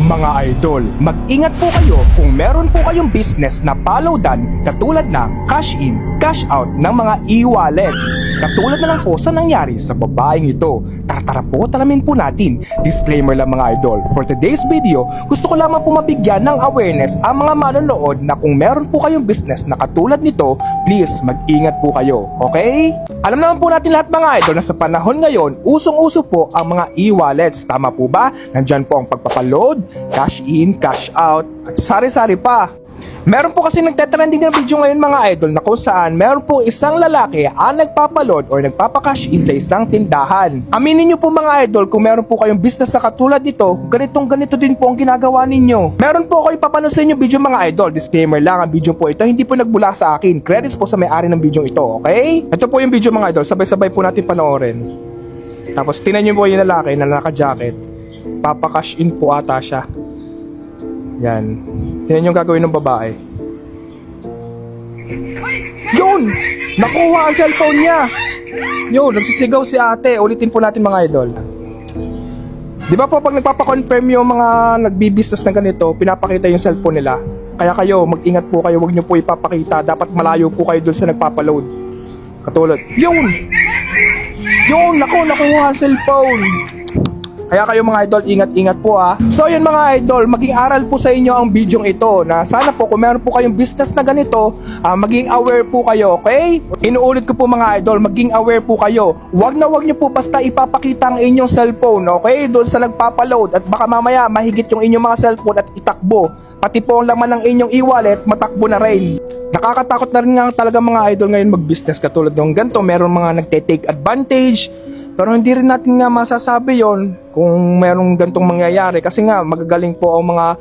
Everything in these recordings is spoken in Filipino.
Mga idol, mag-ingat po kayo kung meron po kayong business na paloadan katulad ng cash in, cash out ng mga e-wallets. Katulad na lang po sa nangyari sa babaeng ito. Tara po, talamin po natin. Disclaimer lang mga idol, for today's video, gusto ko lamang po mabigyan ng awareness ang mga manonood na kung meron po kayong business na katulad nito, please mag-ingat po kayo, okay? Alam naman po natin lahat mga idol na sa panahon ngayon, usong-uso po ang mga e-wallets. Tama po ba? Nandyan po ang pagpapaload, cash in, cash out, at sari-sari pa. Meron po kasi nagtatrending na video ngayon mga idol na kung saan meron po isang lalaki ang nagpapaload or nagpapakash in sa isang tindahan. Aminin nyo po mga idol kung meron po kayong business na katulad nito, ganito din po ang ginagawa ninyo. Meron po ako ipapanood sa inyo video mga idol. Disclaimer lang, ang video po ito hindi po nagbula sa akin. Credits po sa may-ari ng video ito, okay? Ito po yung video mga idol, sabay-sabay po natin panoorin. Tapos tinan nyo po yung lalaki na naka-jacket. Papakash in po ata siya. Yan. Tingnan yung gagawin ng babae. Yun! Nakuha ang cellphone niya! Yun, nagsisigaw si ate. Ulitin po natin mga idol. Di ba po pag nagpapakonfirm yung mga nagbi-business na ganito, pinapakita yung cellphone nila. Kaya kayo, mag-ingat po kayo. Huwag nyo po ipapakita. Dapat malayo po kayo dun sa nagpapaload. Katulad. Yun! Yun! Nakuha ang cellphone! Kaya kayo mga idol, ingat-ingat po ha. So yun mga idol, maging aral po sa inyo ang bidyong ito na sana po kung meron po kayong business na ganito, maging aware po kayo, okay? Inuulit ko po mga idol, maging aware po kayo. Wag nyo po basta ipapakita ang inyong cellphone, okay? Doon sa nagpapaload at baka mamaya mahigit yung inyong mga cellphone at itakbo. Pati po ang laman ng inyong e-wallet, matakbo na rin. Nakakatakot na rin nga talaga mga idol ngayon mag-business katulad ng ganito. Meron mga nagte-take advantage. Pero hindi rin natin nga masasabi yon kung merong gantong mangyayari kasi nga magagaling po ang mga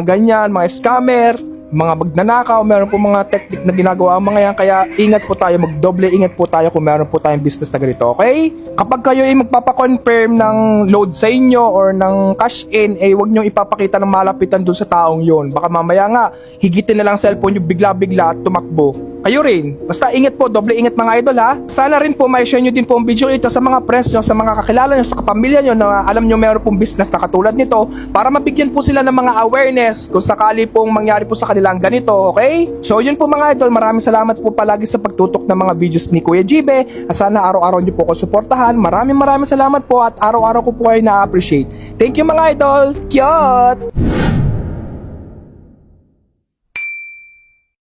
ganyan, mga scammer, mga magnanakaw, meron po mga technique na ginagawa ang mga yan, kaya ingat po tayo, magdoble ingat po tayo kung meron po tayong business na ganito, okay? Kapag kayo ay magpapakonfirm ng load sa inyo or ng cash in, huwag nyo ipapakita ng malapitan dun sa taong yon. Baka mamaya nga, higitin na lang cellphone nyo bigla-bigla at tumakbo. Kayo rin, basta ingat po, doble ingat mga idol ha. Sana rin po ma-share nyo din po ang video ito sa mga friends nyo, sa mga kakilala nyo, sa kapamilya nyo na alam nyo meron pong business na katulad nito para mabigyan po sila ng mga awareness kung sakali pong mangyari po sa kanilang ganito, okay? So yun po mga idol, maraming salamat po palagi sa pagtutok ng mga videos ni Kuya Jibe. Sana araw-araw nyo po ko suportahan. Maraming salamat po at araw-araw ko po kayo na-appreciate. Thank you mga idol! Cute!